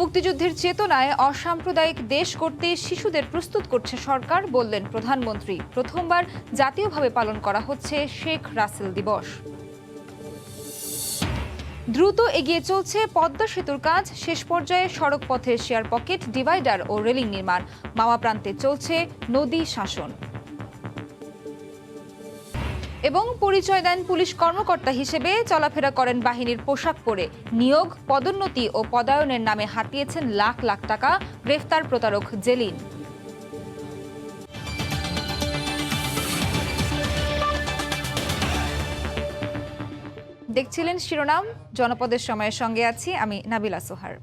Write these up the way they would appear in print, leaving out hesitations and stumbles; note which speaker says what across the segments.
Speaker 1: মুক্তিযুদ্ধের চেতনায় অসাম্প্রদায়িক দেশ করতে শিশুদের প্রস্তুত করছে সরকার, বললেন প্রধানমন্ত্রী। প্রথমবার জাতীয়ভাবে পালন করা হচ্ছে শেখ রাসেল দিবস। দ্রুত এগিয়ে চলছে পদ্মা সেতুর কাজ। শেষ পর্যায়ে সড়ক পথের শেয়ার পকেট, ডিভাইডার ও রেলিং নির্মাণ। মাওয়া প্রান্তে চলছে নদী শাসন। এবং পরিচয় দেন পুলিশ কর্মকর্তা হিসেবে, চলাফেরা করেন বাহিনীর পোশাক পরে। নিয়োগ, পদোন্নতি ও পদায়নের নামে হাতিয়েছেন লাখ লাখ টাকা। গ্রেফতার প্রতারক জেলিন। দেখছিলেন শিরোনাম। জনপদের সময়ের সঙ্গে আছি আমি নাবিলা সোহার।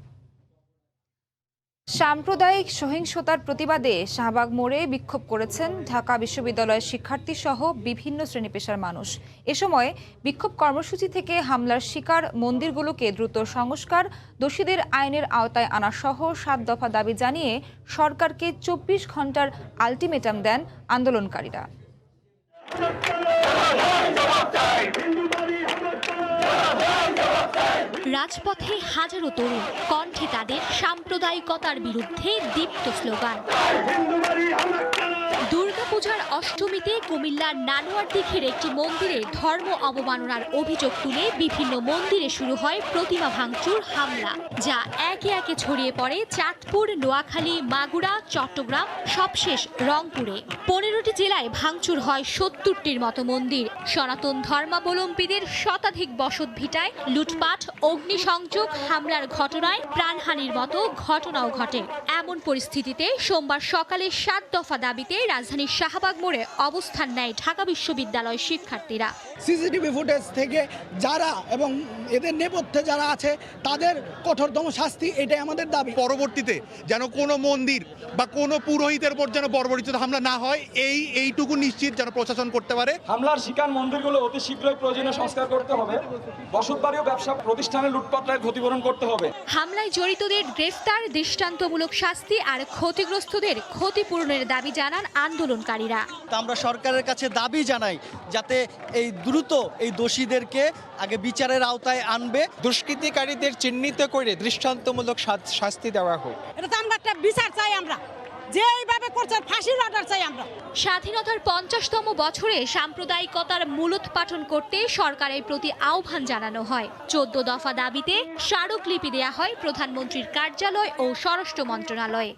Speaker 1: সাম্প্রদায়িক সহিংসতার প্রতিবাদে শাহবাগ মোড়ে বিক্ষোভ করেছেন ঢাকা বিশ্ববিদ্যালয়ের শিক্ষার্থী সহ বিভিন্ন শ্রেণী পেশার মানুষ। এ সময় বিক্ষোভ কর্মসূচি থেকে হামলার শিকার মন্দিরগুলোকে দ্রুত সংস্কার, দোষীদের আইনের আওতায় আনা সহ ৭ দফা দাবি জানিয়ে সরকারকে ২৪ ঘন্টার আলটিমেটাম দেন আন্দোলনকারীরা।
Speaker 2: রাজপথে হাজারো তরুণ, কণ্ঠে তাদের সাম্প্রদায়িকতার বিরুদ্ধে দীপ্ত স্লোগান। দুর্গাপূজার অষ্টমীতে কুমিল্লার নানুয়ারদিঘির একটি মন্দিরে ধর্ম অবমাননার অভিযোগ তুলে বিভিন্ন মন্দিরে শুরু হয় প্রতিমা ভাঙচুর হামলা, যা একে একে ছড়িয়ে পড়ে চাঁদপুর, নোয়াখালী, মাগুরা, চট্টগ্রাম, সবশেষ রংপুরে। ১৫টি জেলায় ভাঙচুর হয় ৭০টির মতো মন্দির। সনাতন ধর্মাবলম্বীদের শতাধিক বসতভিটায় লুটপাট, অগ্নিসংযোগ, হামলার ঘটনায় প্রাণহানির মতো ঘটনাও ঘটে। এমন পরিস্থিতিতে সোমবার সকালে ৭ দফা দাবিতে রাজধানীর শাহবাগ মোড়ে অবস্থান নেয় ঢাকা বিশ্ববিদ্যালয় শিক্ষার্থীরা।
Speaker 3: সিসিটিভি ফুটেজ থেকে যারা এবং এদের নেপথ্যে যারা আছে তাদের কঠোরতম শাস্তি, এটাই আমাদের দাবি।
Speaker 4: পরবর্তীতে যেন কোনো মন্দির বা কোনো পুরোহিতের উপর যেন বর্বরিত হামলা না হয়, এইটুকু নিশ্চিত যেন প্রশাসন করতে পারে।
Speaker 5: হামলার শিকার মন্দিরগুলো অতি শীঘ্রই প্রয়োজনীয় সংস্কার করতে হবে। বসতবাড়ি ও ব্যবসা প্রতিষ্ঠানের লুটপাটের ক্ষতিপূরণ করতে হবে।
Speaker 2: হামলায় জড়িতদের গ্রেফতার, দৃষ্টান্তমূলক শাস্তি আর ক্ষতিগ্রস্তদের ক্ষতিপূরণের দাবি জানান আন্দোলনকারীরা।
Speaker 6: আমরা সরকারের কাছে দাবি জানাই যাতে এই দ্রুত এই দোষীদেরকে আগে বিচারের আওতায় আনবে,
Speaker 7: দুষ্কৃতিকারীদের চিহ্নিত করে দৃষ্টান্তমূলক শাস্তি দেওয়া হোক।
Speaker 8: এটা তো আমরা একটা বিচার চাই, আমরা যে এইভাবে করছে ফাঁসির অর্ডার চাই আমরা।
Speaker 2: স্বাধীনতার ৫০তম বছরে সাম্প্রদায়িকতার মূলোৎপাটন করতে সরকারের প্রতি আহ্বান জানানো হয়। ১৪ দফা দাবিতে স্মারকলিপি দেয়া হয় প্রধানমন্ত্রীর কার্যালয় ও স্বরাষ্ট্র মন্ত্রণালয়ে।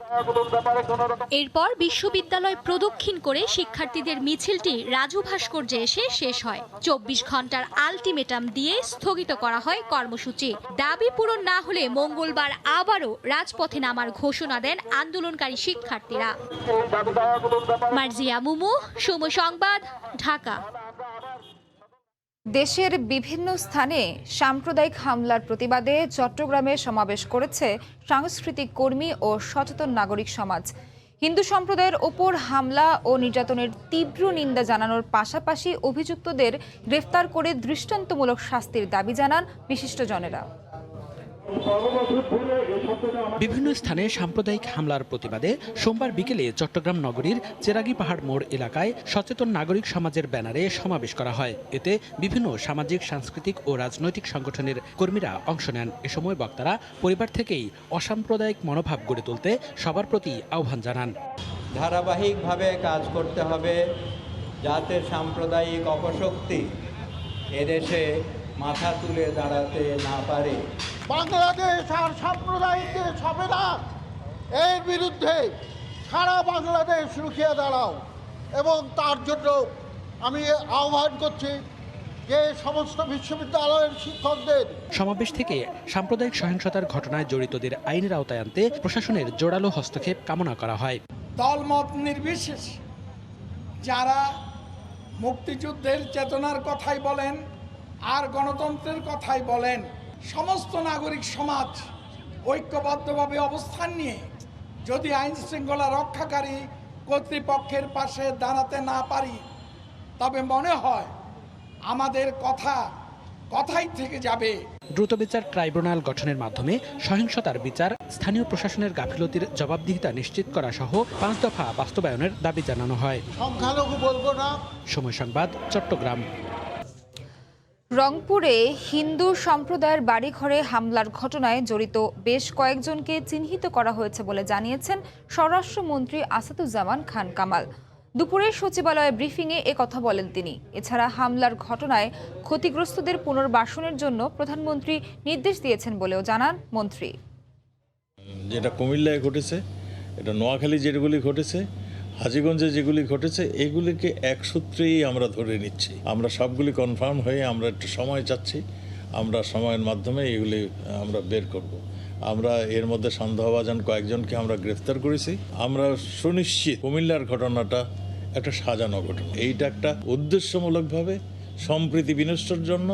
Speaker 2: এরপর বিশ্ববিদ্যালয় প্রদক্ষিণ করে শিক্ষার্থীদের মিছিলটি রাজু ভাস্কর্যে এসে শেষ হয়। ২৪ ঘন্টার আলটিমেটাম দিয়ে স্থগিত করা হয় কর্মসূচি। দাবি পূরণ না হলে মঙ্গলবার আবারও রাজপথে নামার ঘোষণা দেন আন্দোলনকারী শিক্ষার্থীরা। মার্জিয়া মুমু, সময় সংবাদ, ঢাকা।
Speaker 1: দেশের বিভিন্ন স্থানে সাম্প্রদায়িক হামলার প্রতিবাদে চট্টগ্রামে সমাবেশ করেছে সাংস্কৃতিক কর্মী ও সচেতন নাগরিক সমাজ। হিন্দু সম্প্রদায়ের ওপর হামলা ও নির্যাতনের তীব্র নিন্দা জানানোর পাশাপাশি অভিযুক্তদের গ্রেফতার করে দৃষ্টান্তমূলক শাস্তির দাবি জানান বিশিষ্টজনেরা।
Speaker 9: বিভিন্ন স্থানে সাম্প্রদায়িক হামলার প্রতিবাদে সোমবার বিকেলে চট্টগ্রাম নগরীর চেরাগী পাহাড় মোড় এলাকায় সচেতন নাগরিক সমাজের ব্যানারে সমাবেশ করা হয়। এতে বিভিন্ন সামাজিক, সাংস্কৃতিক ও রাজনৈতিক সংগঠনের কর্মীরা অংশ নেন। এ সময় বক্তারা পরিবার থেকেই অসাম্প্রদায়িক মনোভাব গড়ে তুলতে সবার প্রতি আহ্বান জানান।
Speaker 10: ধারাবাহিকভাবে কাজ করতে হবে যাতে সাম্প্রদায়িক অপশক্তি এদেশে মাথা তুলে দাঁড়াতে না পারে।
Speaker 3: বাংলাদেশ আর সাম্প্রদায়িক দেশ হবে না, এর বিরুদ্ধে সারা বাংলাদেশ রুখিয়ে দাঁড়াও। এবং তার জন্য আমি আহ্বান করছি যে সমস্ত বিশ্ববিদ্যালয়ের শিক্ষকদের।
Speaker 9: সমাবেশ থেকে সাম্প্রদায়িক সহিংসতার ঘটনায় জড়িতদের আইনের আওতায় আনতে প্রশাসনের জোরালো হস্তক্ষেপ কামনা করা হয়।
Speaker 3: দলমত নির্বিশেষে যারা মুক্তিযুদ্ধের চেতনার কথাই বলেন আর গণতন্ত্রের কথাই বলেন, সমস্ত নাগরিক সমাজ ঐক্যবদ্ধভাবে অবস্থান নিয়ে যদি আইন শৃঙ্খলা রক্ষাকারী কর্তৃপক্ষের পাশে দাঁড়াতে না পারি, তবে মনে হয় আমাদের কথাই থেকে যাবে।
Speaker 9: দ্রুত বিচার ট্রাইব্যুনাল গঠনের মাধ্যমে সহিংসতার বিচার, স্থানীয় প্রশাসনের গাফিলতির জবাবদিহিতা নিশ্চিত করা সহ ৫ দফা বাস্তবায়নের দাবি জানানো হয়।
Speaker 3: সংখ্যালঘু বলবো না।
Speaker 9: সময় সংবাদ, চট্টগ্রাম।
Speaker 1: রংপুরে হিন্দু সম্প্রদায়ের বাড়িঘরে হামলার ঘটনায় জড়িত বেশ কয়েকজনকে চিহ্নিত করা হয়েছে বলে জানিয়েছেন স্বরাষ্ট্রমন্ত্রী আসাদুজ্জামান খান কামাল। দুপুরে সচিবালয়ে ব্রিফিংয়ে একথা বলেন তিনি। এছাড়া হামলার ঘটনায় ক্ষতিগ্রস্তদের পুনর্বাসনের জন্য প্রধানমন্ত্রী নির্দেশ দিয়েছেন বলেও জানান মন্ত্রী।
Speaker 11: যেটা কুমিল্লায় ঘটেছে, এটা নোয়াখালী যেগুলি ঘটেছে, হাজীগঞ্জে যেগুলি ঘটেছে, এগুলিকে এক সূত্রেই আমরা ধরে নিচ্ছি। আমরা সবগুলি কনফার্ম হয়ে আমরা একটু সময় চাচ্ছি, আমরা সময়ের মাধ্যমে এগুলি আমরা বের করব। আমরা এর মধ্যে সন্দেহভাজন কয়েকজনকে আমরা গ্রেফতার করেছি। আমরা সুনিশ্চিত কুমিল্লার ঘটনাটা একটা সাজানো ঘটনা। এইটা একটা উদ্দেশ্যমূলকভাবে সম্প্রীতি বিনষ্টের জন্য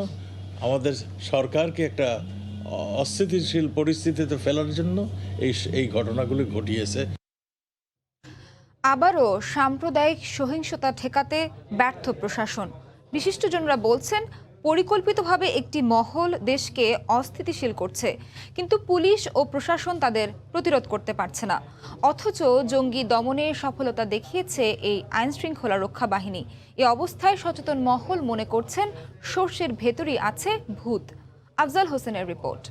Speaker 11: আমাদের সরকারকে একটা অস্থিতিশীল পরিস্থিতিতে ফেলার জন্য এই ঘটনাগুলি ঘটিয়েছে।
Speaker 1: আবারও সাম্প্রদায়িক সহিংসতা ঠেকাতে ব্যর্থ প্রশাসন। বিশিষ্টজনরা বলছেন, পরিকল্পিতভাবে একটি মহল দেশকে অস্থিতিশীল করছে, কিন্তু পুলিশ ও প্রশাসন তাদের প্রতিরোধ করতে পারছে না। অথচ জঙ্গি দমনে সফলতা দেখিয়েছে এই আইনশৃঙ্খলা রক্ষা বাহিনী। এ অবস্থায় সচেতন মহল মনে করছেন সর্ষের ভেতরই আছে ভূত। আফজাল হোসেনের রিপোর্ট।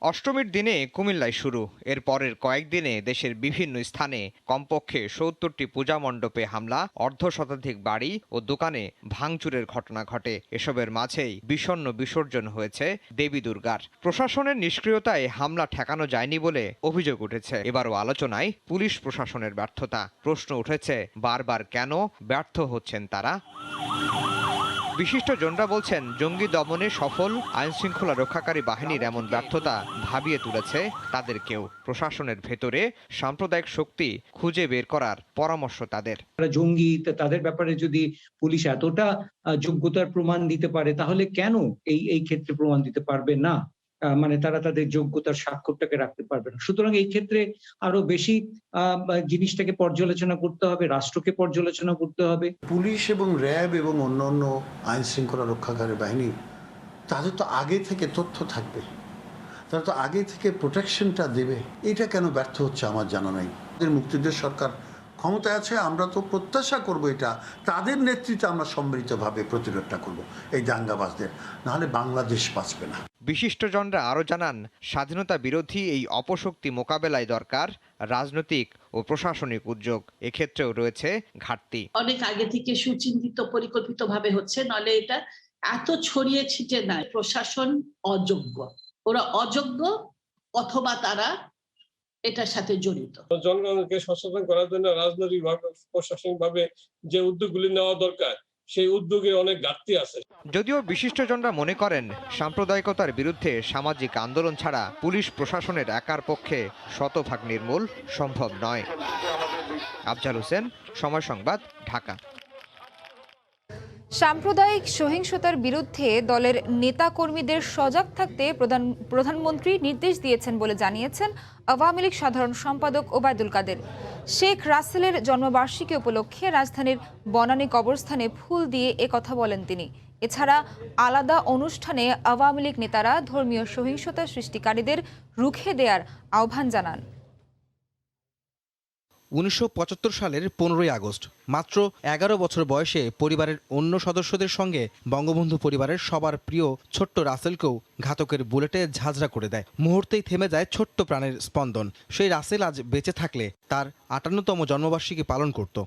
Speaker 12: অষ্টমীর দিনে কুমিল্লায় শুরু, এর পরের কয়েকদিনে দেশের বিভিন্ন স্থানে কমপক্ষে ৭০টি পূজা মণ্ডপে হামলা, অর্ধশতাধিক বাড়ি ও দোকানে ভাঙচুরের ঘটনা ঘটে। এসবের মাঝেই বিষণ্ণ বিসর্জন হয়েছে দেবী দুর্গার। প্রশাসনের নিষ্ক্রিয়তায় হামলা ঠেকানো যায়নি বলে অভিযোগ উঠেছে। এবারও আলোচনায় পুলিশ প্রশাসনের ব্যর্থতা। প্রশ্ন উঠেছে, বারবার কেন ব্যর্থ হচ্ছেন তারা? বিশিষ্টজনরা বলছেন, জঙ্গি দমনে সফল আইনশৃঙ্খলা রক্ষাকারী বাহিনীর এমন ব্যর্থতা ভাবিয়ে তুলেছে তাদেরকেও। প্রশাসনের ভেতরে সাম্প্রদায়িক শক্তি খুঁজে বের করার পরামর্শ তাদের।
Speaker 13: জঙ্গি, তাদের ব্যাপারে যদি পুলিশ এতটা যোগ্যতার প্রমাণ দিতে পারে, তাহলে কেন এই ক্ষেত্রে প্রমাণ দিতে পারবে না? মানে তারা তাদের যোগ্যতার স্বাক্ষরটাকে রাখতে পারবে না। সুতরাং এই ক্ষেত্রে আরো বেশি জিনিসটাকে পর্যালোচনা করতে হবে, রাষ্ট্রকে পর্যালোচনা করতে হবে।
Speaker 3: পুলিশ এবং র্যাব এবং অন্যান্য আইন শৃঙ্খলা রক্ষাকারী বাহিনী, তাদের তো আগে থেকে তথ্য থাকবে, তারা তো আগে থেকে প্রোটেকশনটা দেবে। এটা কেন ব্যর্থ হচ্ছে আমার জানা নাই। মুক্তিযুদ্ধের সরকার ক্ষমতায় আছে, আমরা তো প্রত্যাশা করব এটা তাদের নেতৃত্বে আমরা সম্মিলিতভাবে প্রতিরোধটা করব এই দাঙ্গাবাজদের, নাহলে বাংলাদেশ বাঁচবে না।
Speaker 12: বিশিষ্টজনরা আরও জানান, স্বাধীনতা বিরোধী এই অপশক্তি মোকাবেলায় দরকার রাজনৈতিক ও প্রশাসনিক উদ্যোগ। এক্ষেত্রেও রয়েছে ঘাটতি।
Speaker 8: অনেক আগে থেকে সুচিন্তিত পরিকল্পিতভাবে হচ্ছে, নলে এটা এত ছড়িয়ে ছিটে নাই। প্রশাসন অযোগ্য, ওরা অযোগ্য অথবা তারা এটার সাথে জড়িত।
Speaker 5: জনগণকে সচেতন করার জন্য রাজনৈতিক ভাবে, প্রশাসনিক ভাবে যে উদ্যোগগুলি নেওয়া দরকার, সেই উদ্যোগে অনেক ঘাটতি আছে।
Speaker 12: যদিও বিশিষ্টজনরা মনে করেন, সাম্প্রদায়িকতার বিরুদ্ধে সামাজিক আন্দোলন ছাড়া পুলিশ প্রশাসনের একার পক্ষে শতভাগ নির্মূল সম্ভব নয়। আফজাল হোসেন, সময় সংবাদ, ঢাকা।
Speaker 1: সাম্প্রদায়িক সহিংসতার বিরুদ্ধে দলের নেতাকর্মীদের সজাগ থাকতে প্রধানমন্ত্রী নির্দেশ দিয়েছেন বলে জানিয়েছেন আওয়ামী লীগ সাধারণ সম্পাদক ওবায়দুল কাদের। শেখ রাসেলের জন্মবার্ষিকী উপলক্ষে রাজধানীর বনানী কবরস্থানে ফুল দিয়ে একথা বলেন তিনি। এছাড়া আলাদা অনুষ্ঠানে আওয়ামী লীগ নেতারা ধর্মীয় সহিংসতা সৃষ্টিকারীদের রুখে দেওয়ার আহ্বান জানান।
Speaker 14: 1975 সালের 15ই আগস্ট মাত্র 11 বছর বয়সে পরিবারের অন্য সদস্যদের সঙ্গে বঙ্গবন্ধু পরিবারের সবার প্রিয় ছোট্ট রাসেলকেও ঘাতকের বুলেটে ঝাঁঝরা করে দেয়। মুহূর্তেই থেমে যায় ছোট্ট প্রাণের স্পন্দন। সেই রাসেল আজ বেঁচে থাকলে তার 58তম জন্মবার্ষিকী পালন করত।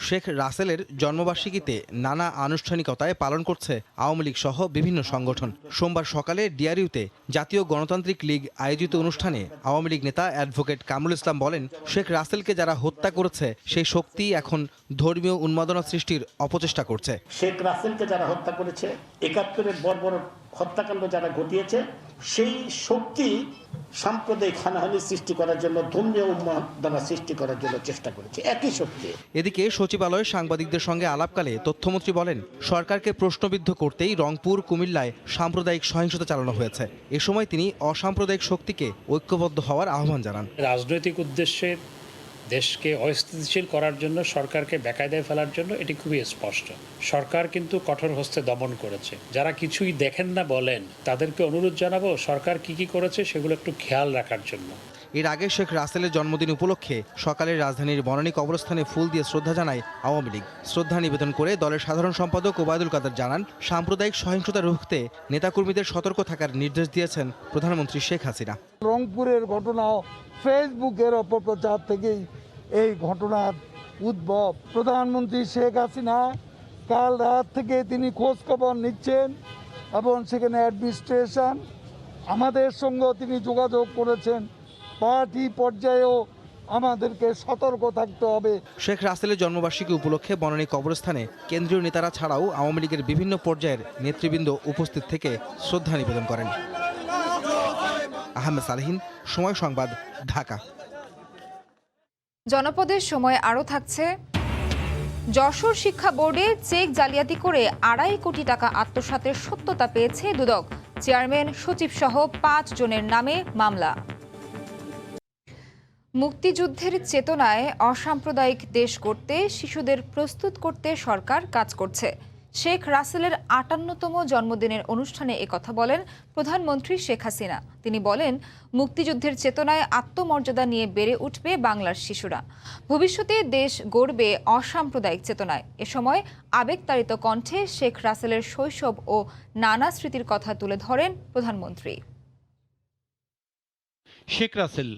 Speaker 14: শেখ রাসেলের জন্মবার্ষিকীতে নানা আনুষ্ঠানিকতায় পালন করছে আওয়ামী লীগ সহ বিভিন্ন সংগঠন। সোমবার সকালে ডিআরইউতে জাতীয় গণতান্ত্রিক লীগ আয়োজিত অনুষ্ঠানে আওয়ামী লীগ নেতা অ্যাডভোকেট কামরুল ইসলাম বলেন, শেখ রাসেলকে যারা হত্যা করেছে সেই শক্তি এখন ধর্মীয় উন্মাদনা সৃষ্টির অপচেষ্টা করছে।
Speaker 15: শেখ রাসেলকে যারা হত্যা করেছে, 71-এর বর্বর হত্যাকাণ্ড যারা ঘটিয়েছে, সেই শক্তি সাম্প্রদায়িক হানাহানি সৃষ্টি করার জন্য, ধর্মীয় উন্মাদনা সৃষ্টি করার জন্য চেষ্টা করেছে, একই শক্তি।
Speaker 14: এদিকে সচিবালয়ে সাংবাদিকদের সঙ্গে আলাপকালে তথ্যমন্ত্রী বলেন, সরকারকে প্রশ্নবিদ্ধ করতেই রংপুর, কুমিল্লায় সাম্প্রদায়িক সহিংসতা চালানো হয়েছে। এ সময় তিনি অসাম্প্রদায়িক শক্তিকে ঐক্যবদ্ধ হওয়ার আহ্বান জানান।
Speaker 16: রাজনৈতিক উদ্দেশ্যে দেশকে অস্থিতিশীল করার জন্য, সরকারকে বেকায়দায় ফেলার জন্য এটি খুবই স্পষ্ট। সরকার কিন্তু কঠোর হস্তে দমন করেছে। যারা কিছুই দেখেন না বলেন, তাদেরকে অনুরোধ জানাবো সরকার কি করেছে সেগুলো একটু খেয়াল রাখার জন্য।
Speaker 14: এর আগে শেখ রাসেলের জন্মদিন উপলক্ষে সকালে রাজধানীর বনানী কবরস্থানে ফুল দিয়ে শ্রদ্ধা জানায় আওয়ামী লীগ। শ্রদ্ধা নিবেদন করে দলের সাধারণ সম্পাদক ওবায়দুল কাদের জানান, সাম্প্রদায়িক সহিংসতা রুখতে নেতাকর্মীদের সতর্ক থাকার নির্দেশ দিয়েছেন প্রধানমন্ত্রী শেখ হাসিনা।
Speaker 3: রংপুরের ঘটনা ফেসবুকের অপপ্রচার থেকেই এই ঘটনার উদ্ভব। প্রধানমন্ত্রী শেখ হাসিনা কাল রাত থেকে তিনি খোঁজ খবর নিচ্ছেন এবং সেখানে অ্যাডমিনিস্ট্রেশন আমাদের সঙ্গেও তিনি যোগাযোগ করেছেন। পার্টি পর্যায়েও আমাদেরকে সতর্ক থাকতে হবে।
Speaker 14: শেখ রাসেলের জন্মবার্ষিকী উপলক্ষে বনানী কবরস্থানে কেন্দ্রীয় নেতারা ছাড়াও আওয়ামী লীগের বিভিন্ন পর্যায়ের নেতৃবৃন্দ উপস্থিত থেকে শ্রদ্ধা নিবেদন করেন। আহমেদ সালেহীন, সময় সংবাদ, ঢাকা।
Speaker 1: জনপদের সময় আরও থাকছে। যশোর শিক্ষা বোর্ডে চেক জালিয়াতি করে 2.5 কোটি টাকা আত্মসাতের সত্যতা পেয়েছে দুদক। চেয়ারম্যান, সচিব সহ 5 জনের নামে মামলা। মুক্তিযুদ্ধের চেতনায় অসাম্প্রদায়িক দেশ গড়তে শিশুদের প্রস্তুত করতে সরকার কাজ করছে। শেখ রাসেলের 58তম জন্মদিনের অনুষ্ঠানে একথা বলেন প্রধানমন্ত্রী শেখ হাসিনা। তিনি বলেন, মুক্তিযুদ্ধের চেতনায় আত্মমর্যাদা নিয়ে বেড়ে উঠবে বাংলার শিশুরা। ভবিষ্যতে দেশ গড়বে অসাম্প্রদায়িক চেতনায়। এ সময় আবেগতাড়িত কণ্ঠে শেখ রাসেলের শৈশব ও নানা স্মৃতির কথা তুলে ধরেন প্রধানমন্ত্রী।
Speaker 9: শেখ রাসেল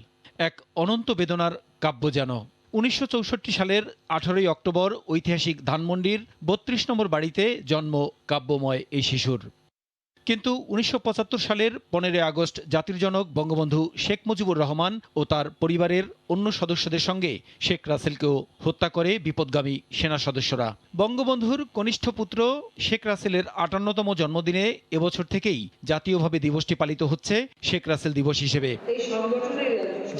Speaker 9: এক অনন্ত বেদনার কাব্য যেন। 1964 সালের 18ই অক্টোবর ঐতিহাসিক ধানমন্ডির 32 নম্বর বাড়িতে জন্ম কাব্যময় এই শিশুর। কিন্তু 1975 সালের 15 আগস্ট জাতির জনক বঙ্গবন্ধু শেখ মুজিবুর রহমান ও তার পরিবারের অন্য সদস্যদের সঙ্গে শেখ রাসেলকেও হত্যা করে বিপদগামী সেনা সদস্যরা। বঙ্গবন্ধুর কনিষ্ঠ পুত্র শেখ রাসেলের 58তম জন্মদিনে এবছর থেকেই জাতীয়ভাবে দিবসটি পালিত হচ্ছে শেখ রাসেল দিবস হিসেবে।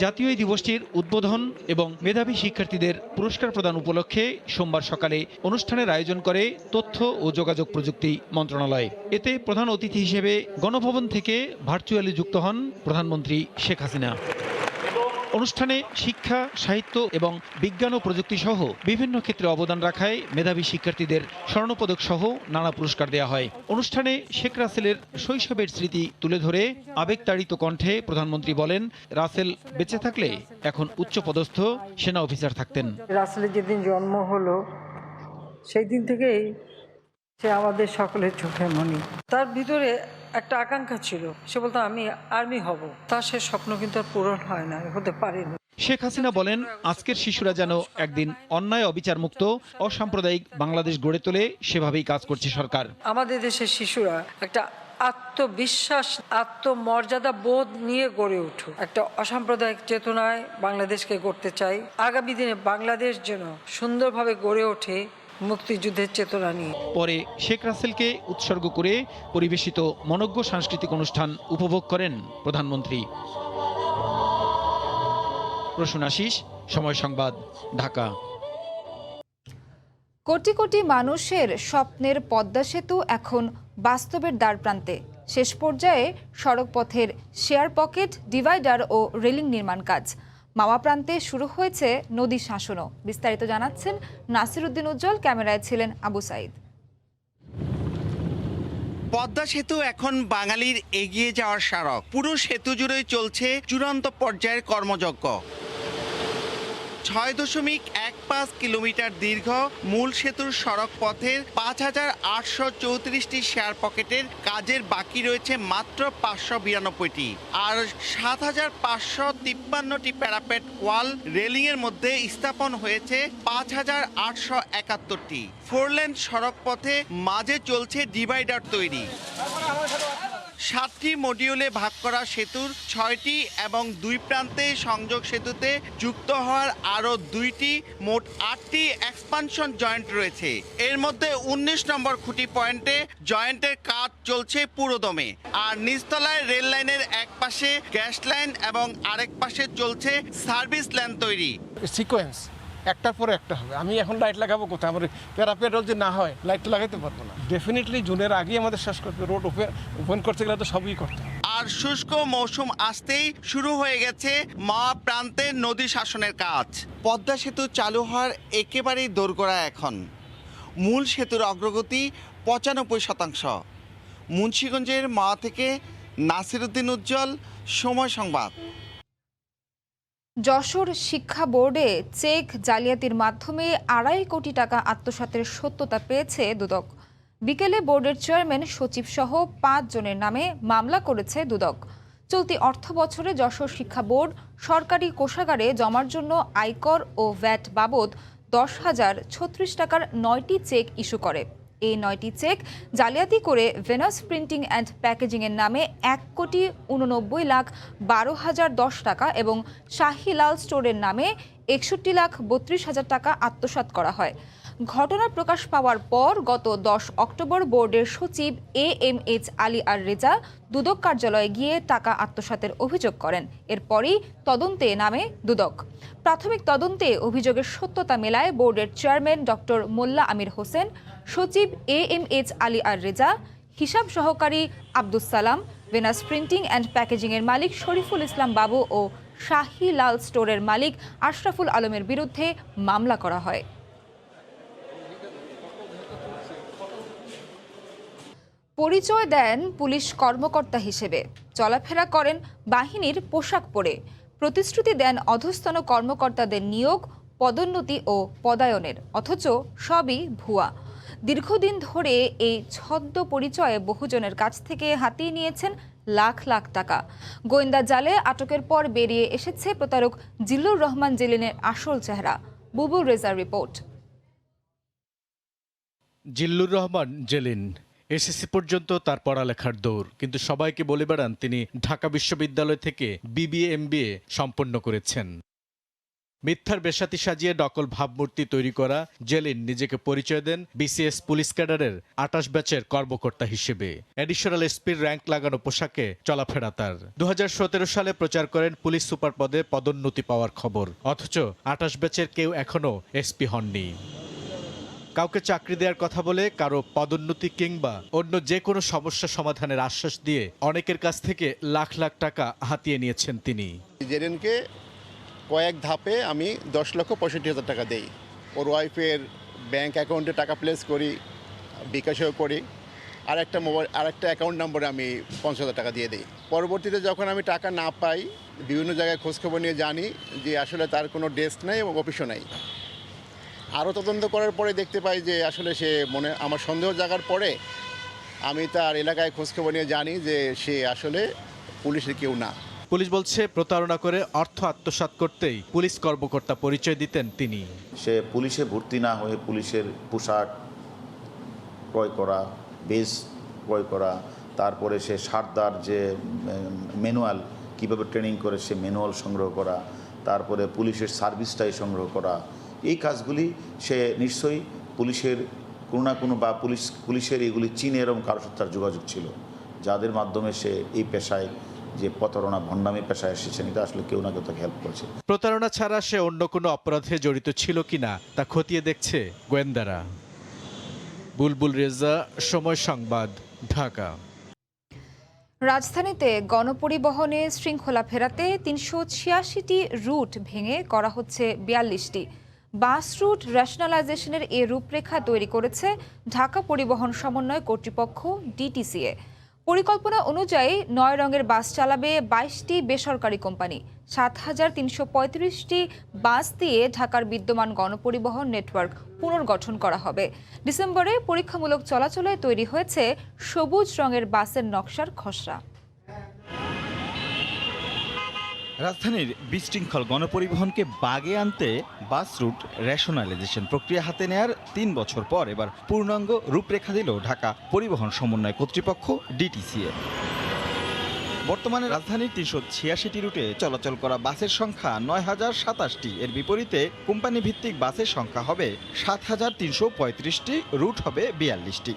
Speaker 9: জাতীয় এই দিবসটির উদ্বোধন এবং মেধাবী শিক্ষার্থীদের পুরস্কার প্রদান উপলক্ষে সোমবার সকালে অনুষ্ঠানের আয়োজন করে তথ্য ও যোগাযোগ প্রযুক্তি মন্ত্রণালয়। এতে প্রধান অতিথি হিসেবে গণভবন থেকে ভার্চুয়ালি যুক্ত হন প্রধানমন্ত্রী শেখ হাসিনা। অনুষ্ঠানে শিক্ষা, সাহিত্য এবং বিজ্ঞান ও প্রযুক্তি সহ বিভিন্ন ক্ষেত্রে অবদান রাখায় মেধাবী শিক্ষার্থীদের স্বর্ণপদক সহ নানা পুরস্কার দেওয়া হয়। অনুষ্ঠানে শেখ রাসেলের শৈশবের স্মৃতি তুলে ধরে আবেগতাড়িত কণ্ঠে প্রধানমন্ত্রী বলেন, রাসেল বেঁচে থাকলে এখন উচ্চপদস্থ সেনা অফিসার থাকতেন।
Speaker 17: রাসেলের যেদিন জন্ম হলো সেই দিন থেকেই সে আমাদের সকলের চোখের মণি। তার ভিতরে একটা আকাঙ্ক্ষা ছিল, সে বলতো আমি আর্মি হব। তার সে স্বপ্ন কিন্তু আর পূরণ হয় না, হতে পারেনি।
Speaker 9: শেখ হাসিনা বলেন, আজকের শিশুরা যেন একদিন অন্যায় অবিচার মুক্ত অসাম্প্রদায়িক বাংলাদেশ গড়ে তোলে, সেভাবেই কাজ করছে সরকার।
Speaker 17: আমাদের দেশের শিশুরা একটা আত্মবিশ্বাস, আত্মমর্যাদা বোধ নিয়ে গড়ে উঠুক। একটা অসাম্প্রদায়িক চেতনায় বাংলাদেশকে গড়তে চাই। আগামী দিনে বাংলাদেশ যেন সুন্দরভাবে গড়ে ওঠে মুক্তিযুদ্ধের চেতনা নিয়ে।
Speaker 9: পরে শেখ রাসেলকে উৎসর্গ করে পরিবেশিত মনোজ্ঞ সাংস্কৃতিক অনুষ্ঠান উপভোগ করেন প্রধানমন্ত্রী। প্রসূন আশিস, সময় সংবাদ, ঢাকা।
Speaker 1: কোটি কোটি মানুষের স্বপ্নের পদ্মা সেতু এখন বাস্তবের দ্বারপ্রান্তে। শেষ পর্যায়ে সড়কপথের শেয়ার পকেট, ডিভাইডার ও রেলিং নির্মাণ কাজ। মাওয়া প্রান্তে শুরু হয়েছে নদী শাসনও। বিস্তারিত জানাচ্ছেন নাসির উদ্দিন উজ্জ্বল, ক্যামেরায় ছিলেন আবু সাইদ।
Speaker 18: পদ্মা সেতু এখন বাঙালির এগিয়ে যাওয়ার স্মারক। পুরো সেতু জুড়ে চলছে চূড়ান্ত পর্যায়ের কর্মযজ্ঞ। 6.15 কিলোমিটার দীর্ঘ মূল সেতুর সড়ক পথের 5,834টি শেয়ার পকেটের কাজের বাকি রয়েছে মাত্র 592টি, আর 7,553টি প্যারাপেট ওয়াল রেলিংয়ের মধ্যে স্থাপন হয়েছে 5,871টি। 4 লেন সড়ক পথে মাঝে চলছে ডিভাইডার তৈরি। 7টি মডিউলে ভাগ করা সেতুর 6টি এবং 2 প্রান্তে সংযোগ সেতুতে যুক্ত হওয়ার আরও 2টি, মোট 8টি এক্সপানশন জয়েন্ট রয়েছে। এর মধ্যে 19 নম্বর খুঁটি পয়েন্টে জয়েন্টের কাজ চলছে পুরোদমে, আর নিচতলায় রেল লাইনের এক পাশে গ্যাস লাইন এবং আরেক পাশে চলছে সার্ভিস লাইন তৈরি।
Speaker 19: সিকোয়েন্স একটার পরে একটা হবে। আমি এখন লাইট লাগাবো কোথায়? আমার প্যারাপেট যদি না হয় লাইট লাগাইতে পারবো না। ডেফিনেটলি জুনের আগেই আমাদের শেষ করতে, রোড ওপেন করতে গেলে তো সবই করতে হবে।
Speaker 18: আর শুষ্ক মৌসুম আসতেই শুরু হয়ে গেছে মাওয়া প্রান্তের নদী শাসনের কাজ। পদ্মা সেতু চালু হওয়ার একেবারেই দোরগোড়া এখন। মূল সেতুর অগ্রগতি 95%। মুন্সিগঞ্জের মাওয়া থেকে নাসির উদ্দিন উজ্জ্বল, সময় সংবাদ।
Speaker 1: যশোর শিক্ষা বোর্ডে চেক জালিয়াতির মাধ্যমে 2.5 কোটি টাকা আত্মসাতের সত্যতা পেয়েছে দুদক। বিকেলে বোর্ডের চেয়ারম্যান সচিব সহ 5 জনের নামে মামলা করেছে দুদক। চলতি অর্থ বছরে যশোর শিক্ষা বোর্ড সরকারি কোষাগারে জমার জন্য আয়কর ও ভ্যাট বাবদ 10,036 টাকার 9টি চেক ইস্যু করে। এই 9টি চেক জালিয়াতি করে ভেনাস প্রিন্টিং অ্যান্ড প্যাকেজিংয়ের নামে 1,89,12,010 টাকা এবং শাহিলাল স্টোরের নামে 61,32,000 টাকা আত্মসাৎ করা হয়। ঘটনা প্রকাশ পাওয়ার পর গত 10 অক্টোবর বোর্ডের সচিব AMH আলী আর রেজা দুদক কার্যালয়ে গিয়ে টাকা আত্মসাতের অভিযোগ করেন। এরপরই তদন্তে নামে দুদক। প্রাথমিক তদন্তে অভিযোগের সত্যতা মেলায় বোর্ডের চেয়ারম্যান ডক্টর মোল্লা আমির হোসেন, সচিব AMH আলী আর রেজা, হিসাব সহকারী Abdus Salam, venous printing and প্যাকেজিংয়ের মালিক শরীফুল ইসলাম বাবু ও শাহিলাল স্টোরের মালিক আশরাফুল আলমের বিরুদ্ধে মামলা করা হয়। পরিচয় দেন পুলিশ কর্মকর্তা হিসেবে, চলাফেরা করেন বাহিনীর পোশাক পরে, প্রতিশ্রুতি দেন অধস্তন কর্মকর্তাদের নিয়োগ, পদোন্নতি ও পদায়নের, অথচ সবই ভুয়া। দীর্ঘদিন ধরে এই ছদ্ম পরিচয়ে বহুজনের কাছ থেকে হাতিয়ে নিয়েছেন লাখ লাখ টাকা। গোয়েন্দা জালে আটকের পর বেরিয়ে এসেছে প্রতারক জিল্লুর রহমান জেলিনের আসল চেহারা। বুবুল রেজার রিপোর্ট।
Speaker 20: জিল্লুর রহমান জেলিন এসএসসি পর্যন্ত তার পড়ালেখার দৌড়, কিন্তু সবাইকে বলে বেড়ান তিনি ঢাকা বিশ্ববিদ্যালয় থেকে BBA MBA সম্পন্ন করেছেন। মিথ্যার বেশাতি সাজিয়ে নকল ভাবমূর্তি তৈরি করা জেলিন নিজেকে পরিচয় দেন BCS পুলিশ ক্যাডারের 28 ব্যাচের কর্মকর্তা হিসেবে। অ্যাডিশনাল এসপির র্যাঙ্ক লাগানো পোশাকে চলাফেরা তার। 2017 সালে প্রচার করেন পুলিশ সুপার পদে পদোন্নতি পাওয়ার খবর, অথচ 28 ব্যাচের কেউ এখনও এসপি হননি। কাউকে চাকরি দেওয়ার কথা বলে কারো পদোন্নতি কিংবা অন্য যে কোনো সমস্যা সমাধানের আশ্বাস দিয়ে অনেকের কাছ থেকে লাখ লাখ টাকা হাতিয়ে নিয়েছেন তিনি।
Speaker 21: জেরিনকে কয়েক ধাপে আমি 10,65,000 টাকা দেই। ওর ওয়াইফের ব্যাংক অ্যাকাউন্টে টাকা প্লেস করি, বিকাশেও করি, আর একটা অ্যাকাউন্ট নম্বরে আমি 50,000 টাকা দিয়ে দিই। পরবর্তীতে যখন আমি টাকা না পাই, বিভিন্ন জায়গায় খোঁজখবর নিয়ে জানি যে আসলে তার কোনো ডেস্ক নেই এবং অফিসও নেই। আরও তদন্ত করার পরে দেখতে পাই যে আসলে সে আমার সন্দেহ জাগার পরে আমি তার এলাকায় খোঁজখবর নিয়ে জানি যে সে আসলে পুলিশের কেউ না।
Speaker 20: পুলিশ বলছে প্রতারণা করে অর্থ আত্মসাৎ করতেই পুলিশ কর্মকর্তা পরিচয় দিতেন তিনি।
Speaker 22: সে পুলিশে ভর্তি না হয়ে পুলিশের পোশাক ক্রয় করা, বেস ক্রয় করা, তারপরে সে সারদার যে ম্যানুয়াল কীভাবে ট্রেনিং করে সে ম্যানুয়াল সংগ্রহ করা, তারপরে পুলিশের সার্ভিসটাই সংগ্রহ করা, এই কাজগুলি সে নিশ্চয়ই পুলিশের কোনো না কোনো বা পুলিশের এগুলি চীনে এরকম কারোর সাথে তার যোগাযোগ ছিল, যাদের মাধ্যমে সে এই পেশায় যে প্রতারণা ভণ্ডামি পেশায় এসেছেন, এটা আসলে কেউ না কেউ তাকে হেল্প করেছে।
Speaker 20: প্রতারণা ছাড়া সে অন্য কোনো অপরাধে জড়িত ছিল কিনা তা খতিয়ে দেখছে গোয়েন্দারা। বুলবুল রেজা, সময় সংবাদ, ঢাকা।
Speaker 1: রাজধানীতে গণপরিবহনে শৃঙ্খলা ফেরাতে 386টি রুট ভেঙে করা হচ্ছে 42টি। বাস রুট রেশনালাইজেশনের এ রূপরেখা তৈরি করেছে ঢাকা পরিবহন সমন্বয় কর্তৃপক্ষ DTCA। পরিকল্পনা অনুযায়ী 9 রঙের বাস চালাবে 22টি বেসরকারি কোম্পানি। 7,335টি বাস দিয়ে ঢাকার বিদ্যমান গণপরিবহন নেটওয়ার্ক পুনর্গঠন করা হবে। ডিসেম্বরে পরীক্ষামূলক চলাচলে তৈরি হয়েছে সবুজ রঙের বাসের নকশার খসড়া।
Speaker 23: রাজধানীর বিশৃঙ্খল গণপরিবহনকে বাগে আনতে বাস রুট রেশনালাইজেশন প্রক্রিয়া হাতে নেয়ার 3 বছর পর এবার পূর্ণাঙ্গ রূপরেখা দিল ঢাকা পরিবহন সমন্বয় কর্তৃপক্ষ DTCA। বর্তমানে রাজধানীর 386টি রুটে চলাচল করা বাসের সংখ্যা 9,027টি। এর বিপরীতে কোম্পানি ভিত্তিক বাসের সংখ্যা হবে 7,335টি, রুট হবে 42টি।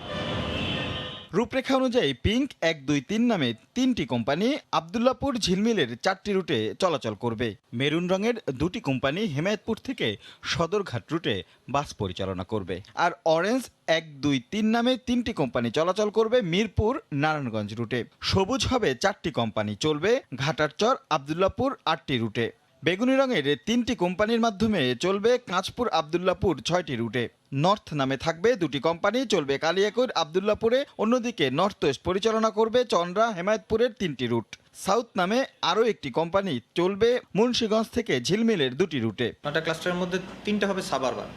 Speaker 23: রূপরেখা অনুযায়ী পিঙ্ক 1, 2, 3 নামে 3টি কোম্পানি আব্দুল্লাপুর ঝিলমিলের 4টি রুটে চলাচল করবে। মেরুন রঙের 2টি কোম্পানি হেমায়েতপুর থেকে সদরঘাট রুটে বাস পরিচালনা করবে। আর অরেঞ্জ 1, 2, 3 নামে 3টি কোম্পানি চলাচল করবে মিরপুর নারায়ণগঞ্জ রুটে। সবুজ হবে 4টি কোম্পানি, চলবে ঘাটারচর আব্দুল্লাপুর 8টি রুটে। বেগুনি রঙের 3টি কোম্পানির মাধ্যমে চলবে কাঁচপুর আব্দুল্লাপুর 6টি রুটে। নর্থ নামে থাকবে 2টি কোম্পানি, চলবে কালিয়াকৈর আব্দুল্লাপুরে। অন্যদিকে নর্থ ওয়েস্ট পরিচালনা করবে চন্দ্রা হেমায়েতপুরের 3টি রুট। সাউথ নামে আরও একটি কোম্পানি চলবে মুন্সিগঞ্জ থেকে ঝিলমিলের 2টি রুটে।
Speaker 4: 9টা ক্লাস্টারের মধ্যে 3টা হবে সাবারবান,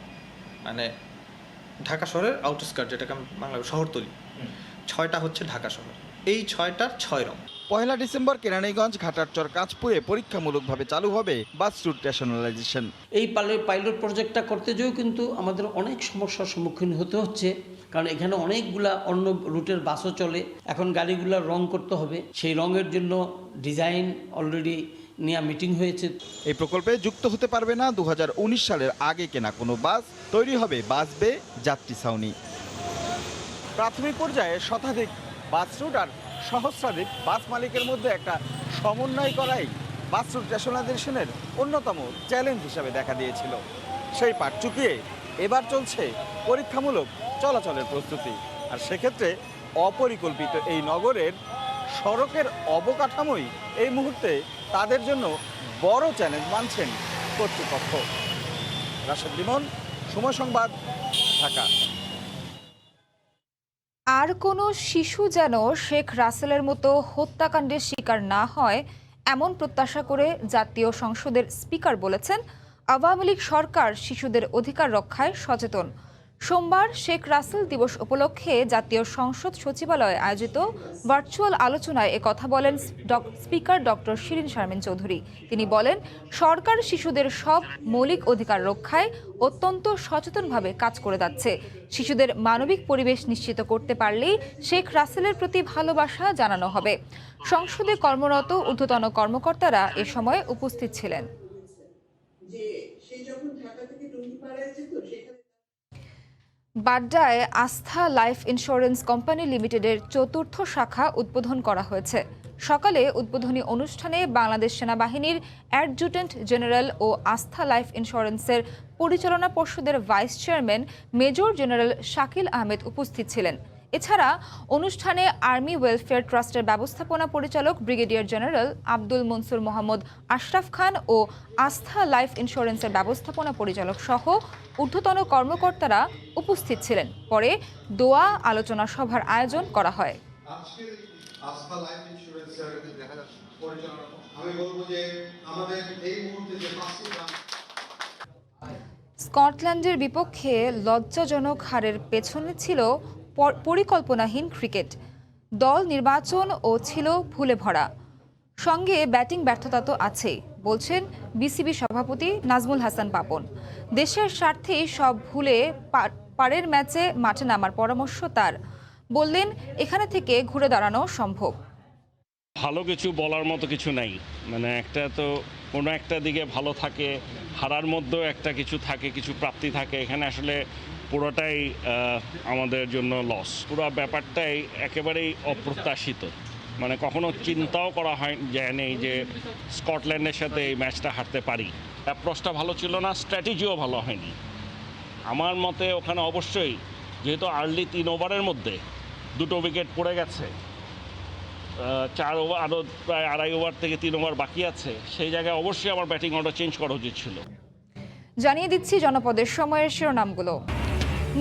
Speaker 4: মানে ঢাকা শহরের আউটস্কার্ট, যেটাকে বাংলা শহরতলি। 6টা হচ্ছে ঢাকা শহর। এই 6টার 6 রং।
Speaker 23: 1 ডিসেম্বর কেরানীগঞ্জ, ঘাটারচর, কাঁচপুরে পরীক্ষামূলকভাবে চালু হবে বাস রুট রেশনালাইজেশন।
Speaker 6: এই পাইলট প্রজেক্টটা করতে যেও কিন্তু আমাদের অনেক সমস্যার সম্মুখীন হতে হচ্ছে, কারণ এখানে অনেকগুলা অন্য রুটের বাসও চলে। এখন গাড়িগুলো রং করতে হবে, সেই রঙের জন্য ডিজাইন অলরেডি নিয়ে মিটিং হয়েছে।
Speaker 23: এই প্রকল্পে যুক্ত হতে পারবে না 2019 সালের আগে কেনা কোনো বাস। তৈরি হবে বাস বে, যাত্রী ছাউনি। প্রাথমিক পর্যায়ে শতাধিক বাস রুট আর সহস্রাধিক বাস মালিকের মধ্যে একটা সমন্বয় করাই বাস রুট রেশনালাইজেশনের অন্যতম চ্যালেঞ্জ হিসাবে দেখা দিয়েছিল। সেই পাঠ চুকিয়ে এবার চলছে পরীক্ষামূলক চলাচলের প্রস্তুতি। আর সেক্ষেত্রে অপরিকল্পিত এই নগরের সড়কের অবকাঠামোই এই মুহূর্তে তাদের জন্য বড় চ্যালেঞ্জ মানছেন কর্তৃপক্ষ। রাশেদ লিমন, সময় সংবাদ, ঢাকা।
Speaker 1: আর কোনো শিশু যেন শেখ রাসেলের মতো হত্যাকাণ্ডের শিকার না হয়, এমন প্রত্যাশা করে জাতীয় সংসদের স্পিকার বলেছেন আওয়ামী লীগ সরকার শিশুদের অধিকার রক্ষায় সচেতন। সোমবার শেখ রাসেল দিবস উপলক্ষে জাতীয় সংসদ সচিবালয়ে আয়োজিত ভার্চুয়াল আলোচনায় একথা বলেন স্পিকার ডক্টর শিরিন শারমিন চৌধুরী। তিনি বলেন, সরকার শিশুদের সব মৌলিক অধিকার রক্ষায় অত্যন্ত সচেতনভাবে কাজ করে যাচ্ছে। শিশুদের মানবিক পরিবেশ নিশ্চিত করতে পারলেই শেখ রাসেলের প্রতি ভালোবাসা জানানো হবে। সংসদে কর্মরত ঊর্ধ্বতন কর্মকর্তারা এ সময় উপস্থিত ছিলেন। বাড্ডায় আস্থা লাইফ ইন্স্যুরেন্স কোম্পানি লিমিটেডের 4র্থ শাখা উদ্বোধন করা হয়েছে। সকালে উদ্বোধনী অনুষ্ঠানে বাংলাদেশ সেনাবাহিনীর অ্যাডজুটেন্ট জেনারেল ও আস্থা লাইফ ইন্স্যুরেন্সের পরিচালনা পর্ষদের vice chairman major general Shakil Ahmed উপস্থিত ছিলেন। এছাড়া অনুষ্ঠানে আর্মি ওয়েলফেয়ার ট্রাস্টের ব্যবস্থাপনা পরিচালক ব্রিগেডিয়ার জেনারেল আব্দুল মনসুর মোহাম্মদ আশরাফ খান ও আস্থা লাইফ ইন্স্যুরেন্সের ব্যবস্থাপনা পরিচালক সহ ঊর্ধ্বতন কর্মকর্তারা উপস্থিত ছিলেন। পরে দোয়া আলোচনা সভার আয়োজন করা হয়। স্কটল্যান্ডের বিপক্ষে লজ্জাজনক হারের পেছনে ছিল পরিকল্পনাহীন ক্রিকেট, দল নির্বাচন ও ছিল ভুলে ভরা, সঙ্গে ব্যাটিং ব্যর্থতা তো আছেই, বলছেন বিসিবি সভাপতি নাজমুল হাসান পাপন। দেশের স্বার্থেই সব ভুলে পারের ম্যাচে মাঠে নামার পরামর্শ তার। বললেন, এখানে থেকে ঘুরে দাঁড়ানো সম্ভব।
Speaker 7: ভালো কিছু বলার মতো কিছু নাই, মানে একটা তো কোনো একটা দিকে ভালো থাকে, হারার মধ্যেও একটা কিছু থাকে, কিছু প্রাপ্তি থাকে। এখানে আসলে পুরোটাই আমাদের জন্য লস। পুরো ব্যাপারটাই একেবারেই অপ্রত্যাশিত, মানে কখনো চিন্তাও করা যায়নি যে স্কটল্যান্ডের সাথে এই ম্যাচটা হারতে পারি। অ্যাপ্রোচটা ভালো ছিল না, স্ট্র্যাটেজিও ভালো হয়নি আমার মতে। ওখানে অবশ্যই যেহেতু আর্লি 3 ওভারের মধ্যে 2টো উইকেট পড়ে গেছে, 4 ওভার আরও প্রায় 2.5 ওভার থেকে 3 ওভার বাকি আছে, সেই জায়গায় অবশ্যই আমার ব্যাটিং অর্ডার চেঞ্জ করা উচিত ছিল।
Speaker 1: জানিয়ে দিচ্ছি জনপদের সময়ের শিরোনামগুলো।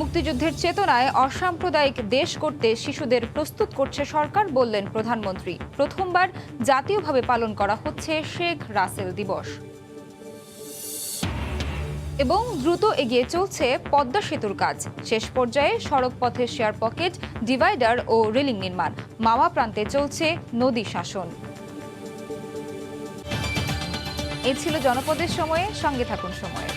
Speaker 1: মুক্তিযুদ্ধের চেতনায় অসাম্প্রদায়িক দেশ করতে শিশুদের প্রস্তুত করছে সরকার, বললেন প্রধানমন্ত্রী। প্রথমবার জাতীয়ভাবে পালন করা হচ্ছে শেখ রাসেল দিবস। এবং দ্রুত এগিয়ে চলছে পদ্মা সেতুর কাজ। শেষ পর্যায়ে সড়ক পথে শেয়ার পকেট, ডিভাইডার ও রেলিং নির্মাণ। মাওয়া প্রান্তে চলছে নদী শাসন। এ ছিল জনপদের সময়ে, সঙ্গে থাকুন সময়ে।